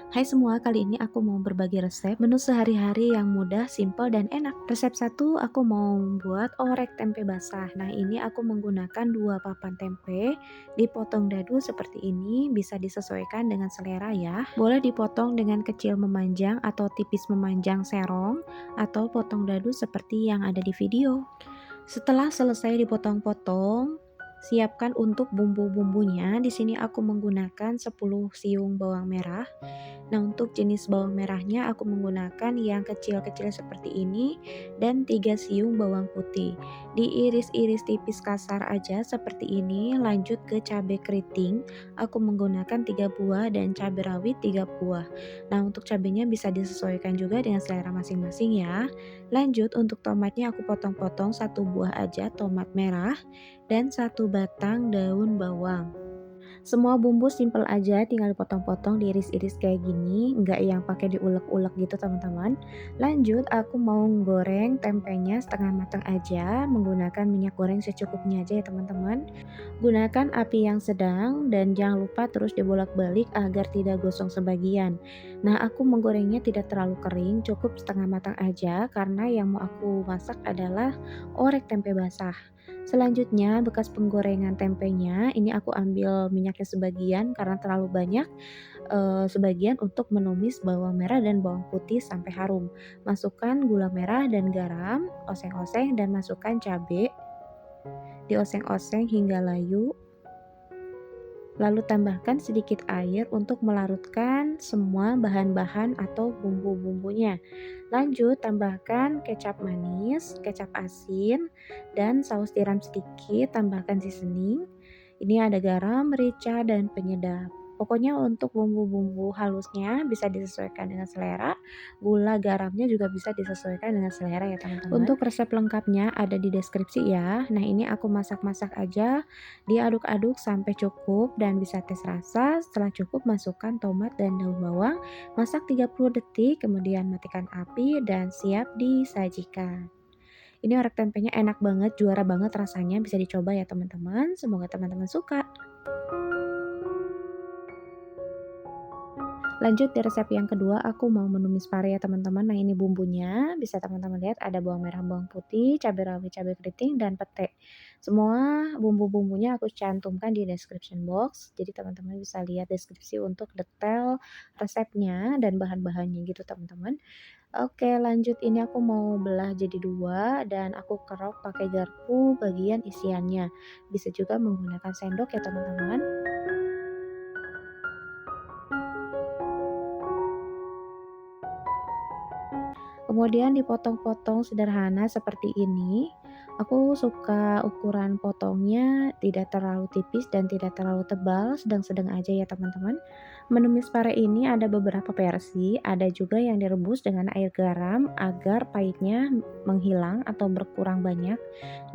Hai semua, kali ini aku mau berbagi resep menu sehari-hari yang mudah, simpel, dan enak. Resep satu, aku mau membuat orek tempe basah. Nah, ini aku menggunakan 2 papan tempe, dipotong dadu seperti ini, bisa disesuaikan dengan selera ya. Boleh dipotong dengan kecil memanjang atau tipis memanjang serong, atau potong dadu seperti yang ada di video. Setelah selesai dipotong-potong, siapkan untuk bumbu-bumbunya. Di sini aku menggunakan 10 siung bawang merah. Nah, untuk jenis bawang merahnya aku menggunakan yang kecil-kecil seperti ini dan 3 siung bawang putih. Diiris-iris tipis kasar aja seperti ini. Lanjut ke cabai keriting, aku menggunakan 3 buah dan cabai rawit 3 buah. Nah, untuk cabainya bisa disesuaikan juga dengan selera masing-masing ya. Lanjut untuk tomatnya aku potong-potong 1 buah aja tomat merah dan 1 batang daun bawang. Semua bumbu simpel aja, tinggal dipotong-potong, diiris-iris kayak gini, nggak yang pakai diulek-ulek gitu teman-teman. Lanjut, aku mau goreng tempenya setengah matang aja, menggunakan minyak goreng secukupnya aja ya teman-teman. Gunakan api yang sedang dan jangan lupa terus dibolak-balik agar tidak gosong sebagian. Nah, aku menggorengnya tidak terlalu kering, cukup setengah matang aja karena yang mau aku masak adalah orek tempe basah. Selanjutnya, bekas penggorengan tempenya, ini aku ambil minyaknya sebagian karena terlalu banyak, sebagian untuk menumis bawang merah dan bawang putih sampai harum. Masukkan gula merah dan garam, oseng-oseng dan masukkan cabai, dioseng-oseng hingga layu. Lalu tambahkan sedikit air untuk melarutkan semua bahan-bahan atau bumbu-bumbunya. Lanjut tambahkan kecap manis, kecap asin, dan saus tiram sedikit, tambahkan seasoning. Ini ada garam, merica, dan penyedap. Pokoknya untuk bumbu-bumbu halusnya bisa disesuaikan dengan selera, gula garamnya juga bisa disesuaikan dengan selera ya teman-teman. Untuk resep lengkapnya ada di deskripsi ya. Nah, ini aku masak-masak aja, diaduk-aduk sampai cukup dan bisa tes rasa. Setelah cukup masukkan tomat dan daun bawang, masak 30 detik, kemudian matikan api dan siap disajikan. Ini orek tempenya enak banget, juara banget rasanya, bisa dicoba ya teman-teman. Semoga teman-teman suka. Lanjut di resep yang kedua, aku mau menumis pare ya teman-teman. Nah, ini bumbunya, bisa teman-teman lihat ada bawang merah, bawang putih, cabai rawit, cabai keriting, dan pete. Semua bumbu-bumbunya aku cantumkan di description box, jadi teman-teman bisa lihat deskripsi untuk detail resepnya dan bahan-bahannya gitu teman-teman. Oke, lanjut ini aku mau belah jadi 2 dan aku kerok pakai garpu bagian isiannya. Bisa juga menggunakan sendok ya teman-teman. Kemudian dipotong-potong sederhana seperti ini. Aku suka ukuran potongnya tidak terlalu tipis dan tidak terlalu tebal, sedang-sedang aja ya teman-teman. Menumis pare ini ada beberapa versi, ada juga yang direbus dengan air garam agar pahitnya menghilang atau berkurang banyak.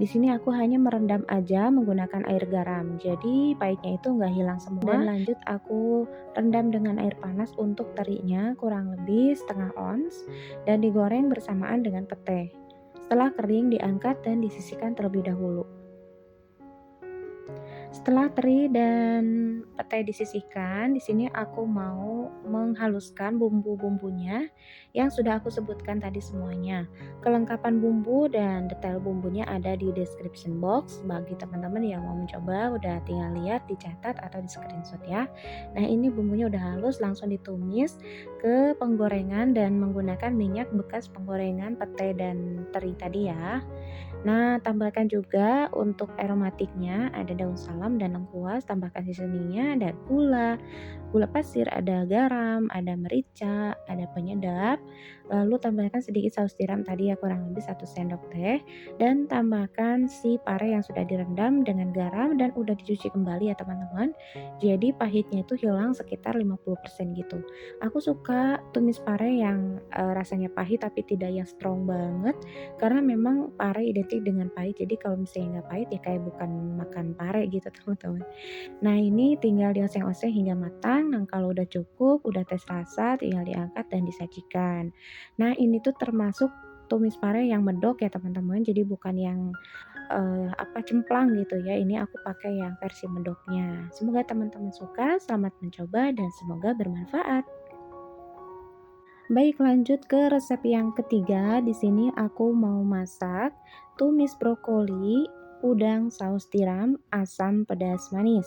Di sini aku hanya merendam aja menggunakan air garam, jadi pahitnya itu nggak hilang semua. Dan lanjut aku rendam dengan air panas untuk terinya kurang lebih setengah ons dan digoreng bersamaan dengan pete. Setelah kering diangkat dan disisihkan terlebih dahulu. Setelah teri dan petai disisihkan, di sini aku mau menghaluskan bumbu-bumbunya yang sudah aku sebutkan tadi semuanya. Kelengkapan bumbu dan detail bumbunya ada di description box. Bagi teman-teman yang mau mencoba, udah tinggal lihat, dicatat atau di screenshot ya. Nah, ini bumbunya udah halus, langsung ditumis ke penggorengan dan menggunakan minyak bekas penggorengan petai dan teri tadi ya. Nah, tambahkan juga untuk aromatiknya ada daun salam dan lengkuas, tambahkan seasoningnya ada gula, gula pasir, ada garam, ada merica, ada penyedap, lalu tambahkan sedikit saus tiram tadi ya kurang lebih 1 sendok teh dan tambahkan si pare yang sudah direndam dengan garam dan udah dicuci kembali ya teman-teman. Jadi pahitnya itu hilang sekitar 50% gitu. Aku suka tumis pare yang rasanya pahit tapi tidak yang strong banget karena memang pare identik dengan pahit. Jadi kalau misalnya nggak pahit ya kayak bukan makan pare gitu teman-teman. Nah, ini tinggal dioseng-oseng hingga matang. Nah, kalau udah cukup, udah tes rasa, tinggal diangkat dan disajikan. Nah, ini tuh termasuk tumis pare yang medok ya teman-teman. Jadi bukan yang cemplang gitu ya. Ini aku pakai yang versi medoknya. Semoga teman-teman suka, selamat mencoba dan semoga bermanfaat. Baik, lanjut ke resep yang ketiga. Di sini aku mau masak tumis brokoli, udang saus tiram, asam pedas manis.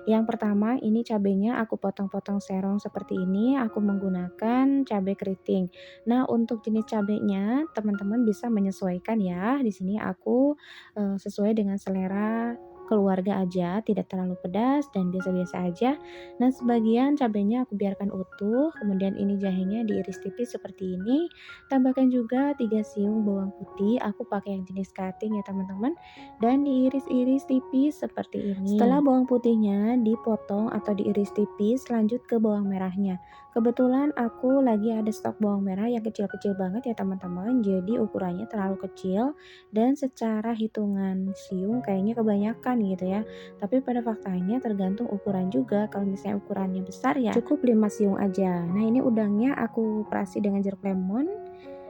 Yang pertama, ini cabenya aku potong-potong serong seperti ini. Aku menggunakan cabai keriting. Nah, untuk jenis cabenya, teman-teman bisa menyesuaikan ya. Di sini aku sesuai dengan selera keluarga aja, tidak terlalu pedas dan biasa-biasa aja. Nah, sebagian cabenya aku biarkan utuh, kemudian ini jahenya diiris tipis seperti ini. Tambahkan juga 3 siung bawang putih, aku pakai yang jenis cutting ya teman-teman, dan diiris-iris tipis seperti ini. Setelah bawang putihnya dipotong atau diiris tipis, lanjut ke bawang merahnya. Kebetulan aku lagi ada stok bawang merah yang kecil-kecil banget ya teman-teman, jadi ukurannya terlalu kecil dan secara hitungan siung kayaknya kebanyakan gitu ya. Tapi pada faktanya tergantung ukuran juga, kalau misalnya ukurannya besar ya cukup 5 siung aja. Nah, ini udangnya aku perasi dengan jeruk lemon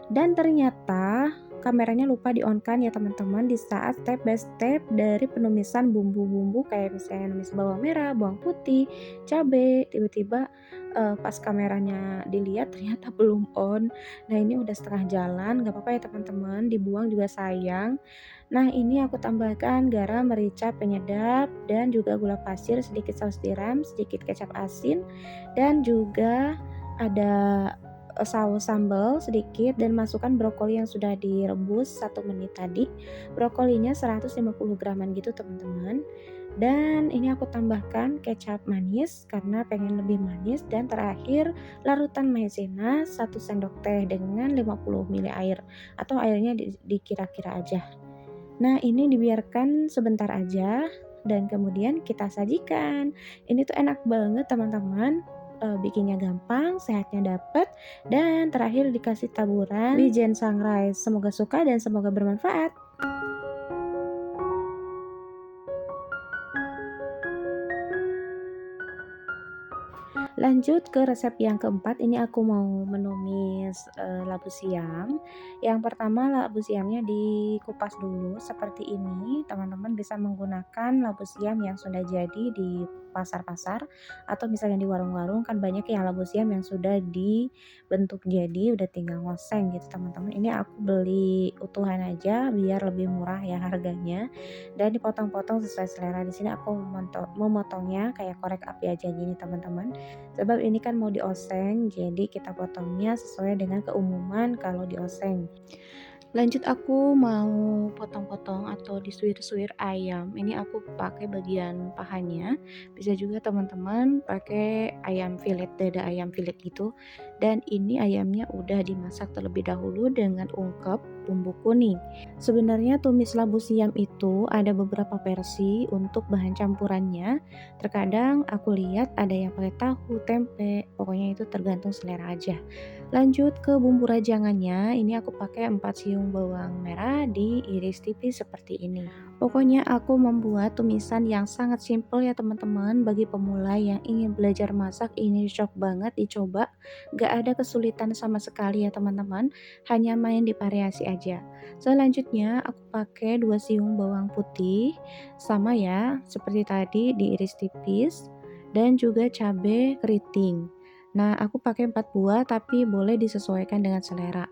dan ternyata kameranya lupa di-on-kan ya teman-teman di saat step by step dari penumisan bumbu-bumbu kayak misalnya numis bawang merah, bawang putih, cabe, tiba-tiba pas kameranya dilihat ternyata belum on. Nah, ini udah setengah jalan, nggak apa-apa ya teman-teman, dibuang juga sayang. Nah, ini aku tambahkan garam, merica, penyedap, dan juga gula pasir, sedikit saus tiram, sedikit kecap asin, dan juga ada saus sambal sedikit dan masukkan brokoli yang sudah direbus 1 menit tadi. Brokolinya 150 graman gitu teman-teman. Dan ini aku tambahkan kecap manis karena pengen lebih manis dan terakhir larutan maizena 1 sendok teh dengan 50 ml air atau airnya dikira-kira aja. Nah, ini dibiarkan sebentar aja dan kemudian kita sajikan. Ini tuh enak banget teman-teman, bikinnya gampang, sehatnya dapet, dan terakhir dikasih taburan wijen sangrai. Semoga suka dan semoga bermanfaat. Lanjut ke resep yang keempat, ini aku mau menumis, labu siam. Yang pertama labu siamnya dikupas dulu seperti ini, teman-teman bisa menggunakan labu siam yang sudah jadi di pasar-pasar atau misalnya di warung-warung kan banyak yang labu siam yang sudah dibentuk jadi, udah tinggal ngoseng gitu teman-teman. Ini aku beli utuhan aja biar lebih murah ya harganya dan dipotong-potong sesuai selera. Di sini aku memotongnya kayak korek api aja gini teman-teman. Sebab ini kan mau dioseng, jadi kita potongnya sesuai dengan keumuman kalau dioseng. Lanjut aku mau potong-potong atau disuir-suir ayam. Ini aku pakai bagian pahanya. Bisa juga teman-teman pakai ayam filet, dada ayam filet gitu. Dan ini ayamnya udah dimasak terlebih dahulu dengan ungkep bumbu kuning. Sebenarnya tumis labu siam itu ada beberapa versi untuk bahan campurannya. Terkadang aku lihat ada yang pakai tahu, tempe, pokoknya itu tergantung selera aja. Lanjut ke bumbu rajangannya, ini aku pakai 4 siung bawang merah diiris tipis seperti ini. Pokoknya aku membuat tumisan yang sangat simpel ya teman-teman. Bagi pemula yang ingin belajar masak ini cocok banget dicoba. Gak ada kesulitan sama sekali ya teman-teman, hanya main di variasi aja. Selanjutnya aku pakai 2 siung bawang putih, sama ya seperti tadi diiris tipis, dan juga cabai keriting. Nah, aku pakai 4 buah tapi boleh disesuaikan dengan selera.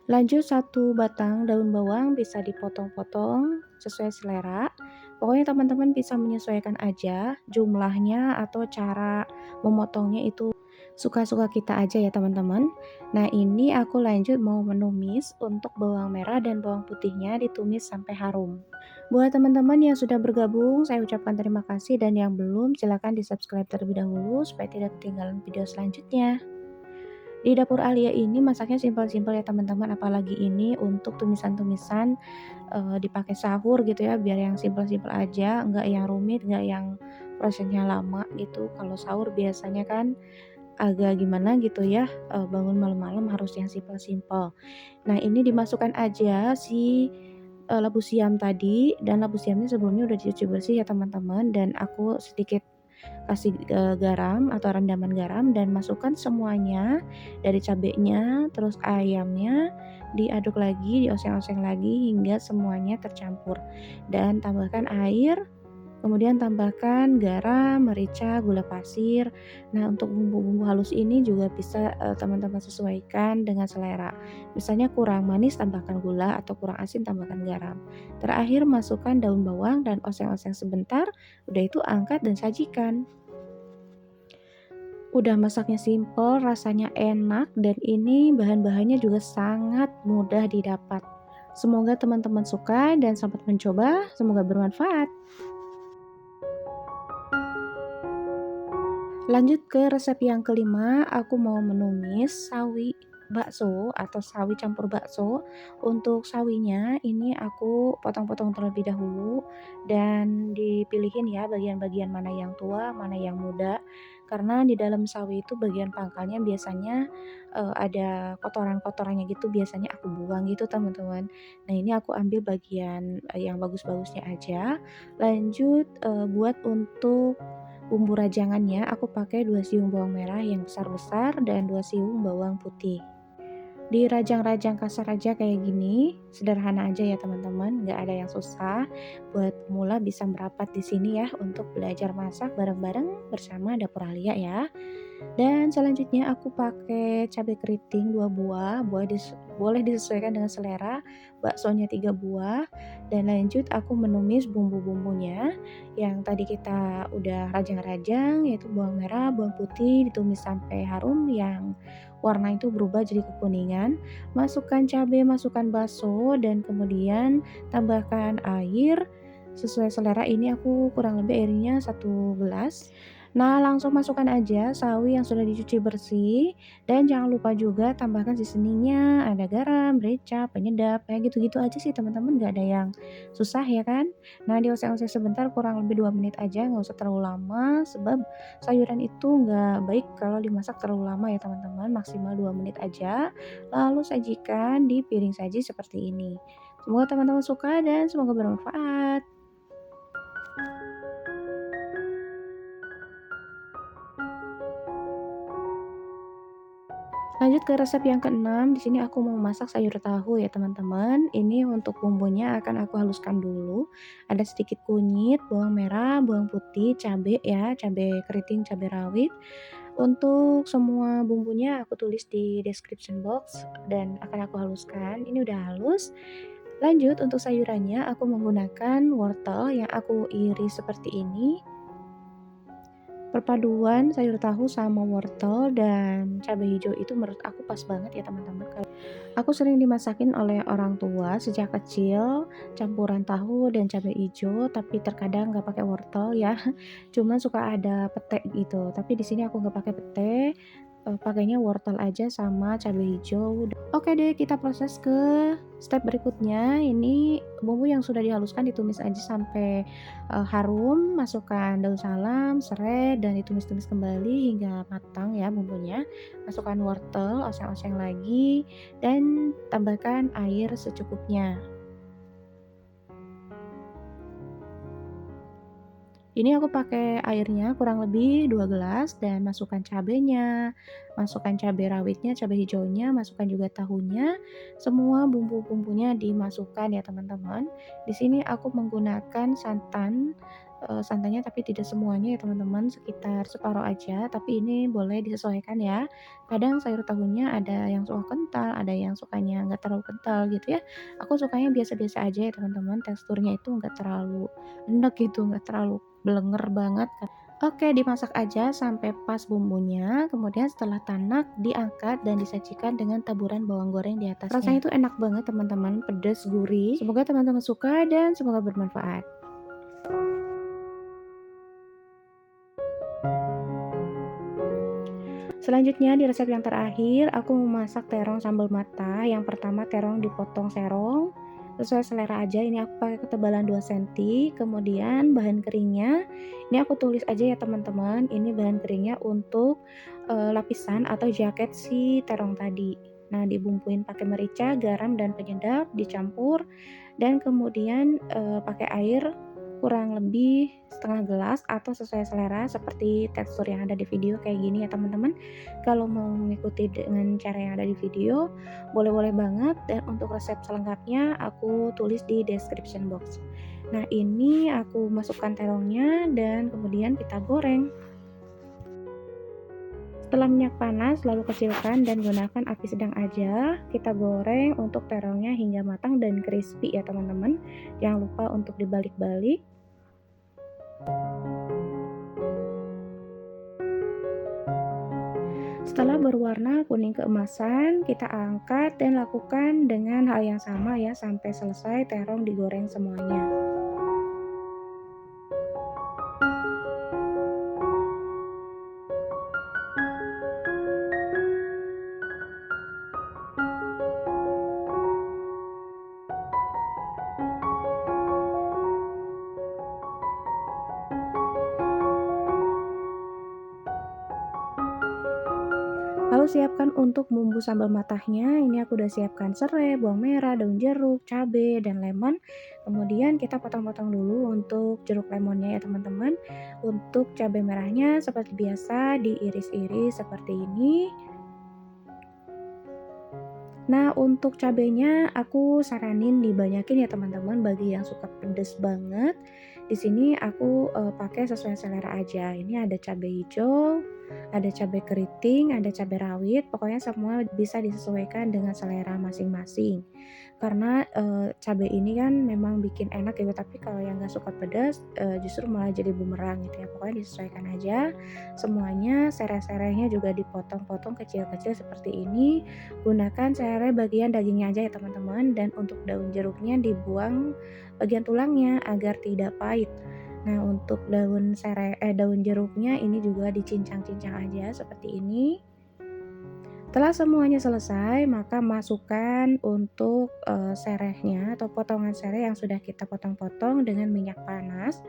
Lanjut 1 batang daun bawang bisa dipotong-potong sesuai selera. Pokoknya teman-teman bisa menyesuaikan aja jumlahnya atau cara memotongnya itu suka-suka kita aja ya teman-teman. Nah, ini aku lanjut mau menumis. Untuk bawang merah dan bawang putihnya ditumis sampai harum. Buat teman-teman yang sudah bergabung, saya ucapkan terima kasih dan yang belum silahkan di subscribe terlebih dahulu supaya tidak ketinggalan video selanjutnya. Di dapur Alia ini masaknya simpel-simpel ya teman-teman, apalagi ini untuk tumisan-tumisan, dipakai sahur gitu ya, biar yang simpel-simpel aja, nggak yang rumit, nggak yang prosesnya lama gitu. Kalau sahur biasanya kan agak gimana gitu ya, bangun malam-malam harus yang simpel-simpel. Nah, ini dimasukkan aja si, labu siam tadi dan labu siamnya sebelumnya udah dicuci bersih ya teman-teman dan aku sedikit kasih, garam atau rendaman garam dan masukkan semuanya dari cabenya, terus ayamnya, diaduk lagi, dioseng-oseng lagi hingga semuanya tercampur dan tambahkan air, Kemudian tambahkan garam, merica, gula pasir. Nah, untuk bumbu-bumbu halus ini juga bisa teman-teman sesuaikan dengan selera. Misalnya kurang manis tambahkan gula atau kurang asin tambahkan garam. Terakhir masukkan daun bawang dan oseng-oseng sebentar, udah itu angkat dan sajikan. Udah masaknya simple, rasanya enak, dan ini bahan-bahannya juga sangat mudah didapat. Semoga teman-teman suka dan selamat mencoba, semoga bermanfaat. Lanjut ke resep yang kelima, aku mau menumis sawi bakso atau sawi campur bakso. Untuk sawinya ini aku potong-potong terlebih dahulu dan dipilihin ya bagian-bagian mana yang tua, mana yang muda. Karena di dalam sawi itu bagian pangkalnya biasanya ada kotoran-kotorannya gitu, biasanya aku buang gitu teman-teman. Nah, ini aku ambil bagian yang bagus-bagusnya aja. Lanjut buat untuk bumbu rajangannya aku pakai 2 siung bawang merah yang besar-besar dan 2 siung bawang putih. Dirajang-rajang kasar aja kayak gini, sederhana aja ya teman-teman, nggak ada yang susah. Buat pemula bisa merapat di sini ya untuk belajar masak bareng-bareng bersama Dapur Alia ya. Dan selanjutnya aku pakai cabai keriting 2 buah, boleh disesuaikan dengan selera, baksonya 3 buah, dan lanjut aku menumis bumbu-bumbunya yang tadi kita udah rajang-rajang, yaitu bawang merah, bawang putih ditumis sampai harum yang warna itu berubah jadi kekuningan. Masukkan cabai, masukkan bakso, dan kemudian tambahkan air sesuai selera. Ini aku kurang lebih airnya 1 gelas. Nah, langsung masukkan aja sawi yang sudah dicuci bersih dan jangan lupa juga tambahkan seasoningnya, ada garam, merica, penyedap, kayak gitu-gitu aja sih teman-teman, nggak ada yang susah ya kan. Nah, dioseng-oseng sebentar kurang lebih 2 menit aja, nggak usah terlalu lama sebab sayuran itu nggak baik kalau dimasak terlalu lama ya teman-teman, maksimal 2 menit aja. Lalu sajikan di piring saji seperti ini. Semoga teman-teman suka dan semoga bermanfaat. Lanjut ke resep yang keenam, di sini aku mau masak sayur tahu ya teman-teman. Ini untuk bumbunya akan aku haluskan dulu. Ada sedikit kunyit, bawang merah, bawang putih, cabai ya, cabai keriting, cabai rawit. Untuk semua bumbunya aku tulis di description box dan akan aku haluskan. Ini udah halus. Lanjut untuk sayurannya aku menggunakan wortel yang aku iris seperti ini. Perpaduan sayur tahu sama wortel dan cabai hijau itu menurut aku pas banget ya teman-teman. Aku sering dimasakin oleh orang tua sejak kecil, campuran tahu dan cabai hijau, tapi terkadang nggak pakai wortel ya. Cuman suka ada pete gitu. Tapi di sini aku nggak pakai pete, pakainya wortel aja sama cabai hijau. Oke deh, kita proses ke step berikutnya. Ini bumbu yang sudah dihaluskan ditumis aja sampai harum, masukkan daun salam, serai, dan ditumis-tumis kembali hingga matang ya bumbunya. Masukkan wortel, oseng-oseng lagi, dan tambahkan air secukupnya. Ini aku pakai airnya kurang lebih 2 gelas dan masukkan cabenya, masukkan cabai rawitnya, cabai hijaunya, masukkan juga tahunya, semua bumbu-bumbunya dimasukkan ya teman-teman. Di sini aku menggunakan santan, santannya tapi tidak semuanya ya teman-teman, sekitar separuh aja, tapi ini boleh disesuaikan ya. Kadang sayur tahunya ada yang suka kental, ada yang sukanya nggak terlalu kental gitu ya. Aku sukanya biasa-biasa aja ya teman-teman, teksturnya itu nggak terlalu enek gitu, nggak terlalu blenger banget kan. Oke, dimasak aja sampai pas bumbunya, kemudian setelah tanak diangkat dan disajikan dengan taburan bawang goreng di atasnya. Rasanya itu enak banget teman-teman, pedas, gurih. Semoga teman-teman suka dan semoga bermanfaat. Selanjutnya di resep yang terakhir, aku memasak terong sambal mata. Yang pertama terong dipotong serong, sesuai selera aja. Ini aku pakai ketebalan 2 cm. Kemudian bahan keringnya, ini aku tulis aja ya teman-teman. Ini bahan keringnya untuk lapisan atau jaket si terong tadi. Nah, dibumbuin pakai merica, garam, dan penyedap, dicampur, dan kemudian pakai air kurang lebih setengah gelas atau sesuai selera seperti tekstur yang ada di video kayak gini ya teman-teman. Kalau mau mengikuti dengan cara yang ada di video, boleh-boleh banget, dan untuk resep selengkapnya aku tulis di description box. Nah, ini aku masukkan terongnya dan kemudian kita goreng. Setelah minyak panas, lalu kecilkan dan gunakan api sedang aja. Kita goreng untuk terongnya hingga matang dan crispy ya teman-teman. Jangan lupa untuk dibalik-balik. Setelah berwarna kuning keemasan, kita angkat dan lakukan dengan hal yang sama ya sampai selesai terong digoreng semuanya. Lalu siapkan untuk bumbu sambal matahnya, ini aku udah siapkan serai, bawang merah, daun jeruk, cabai, dan lemon. Kemudian kita potong-potong dulu untuk jeruk lemonnya ya teman-teman. Untuk cabai merahnya seperti biasa diiris-iris seperti ini. Nah, untuk cabenya aku saranin dibanyakin ya teman-teman bagi yang suka pedes banget. Di sini aku, pakai sesuai selera aja. Ini ada cabai hijau, ada cabai keriting, ada cabai rawit, pokoknya semua bisa disesuaikan dengan selera masing-masing. Karena, cabai ini kan memang bikin enak gitu, tapi kalau yang nggak suka pedas, justru malah jadi bumerang gitu ya. Pokoknya disesuaikan aja semuanya, serai-serainya juga dipotong-potong kecil-kecil seperti ini. Gunakan serai bagian dagingnya aja ya teman-teman, dan untuk daun jeruknya dibuang bagian tulangnya agar tidak pahit. Nah, untuk daun jeruknya ini juga dicincang-cincang aja seperti ini. Setelah semuanya selesai, maka masukkan untuk, serehnya atau potongan sereh yang sudah kita potong-potong dengan minyak panas,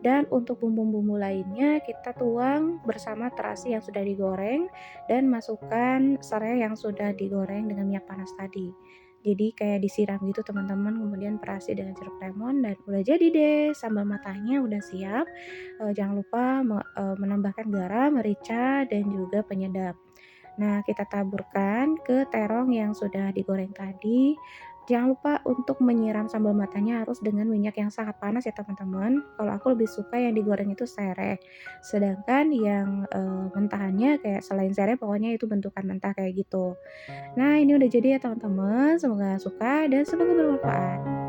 dan untuk bumbu-bumbu lainnya kita tuang bersama terasi yang sudah digoreng dan masukkan serai yang sudah digoreng dengan minyak panas tadi. Jadi kayak disiram gitu teman-teman, kemudian perasi dengan jeruk lemon dan udah jadi deh sambal matahnya udah siap. Jangan lupa menambahkan garam, merica, dan juga penyedap. Nah, kita taburkan ke terong yang sudah digoreng tadi. Jangan lupa untuk menyiram sambal matanya harus dengan minyak yang sangat panas ya teman-teman. Kalau aku lebih suka yang digoreng itu sereh. Sedangkan yang mentahannya kayak selain sereh pokoknya itu bentukan mentah kayak gitu. Nah, ini udah jadi ya teman-teman. Semoga suka dan semoga bermanfaat.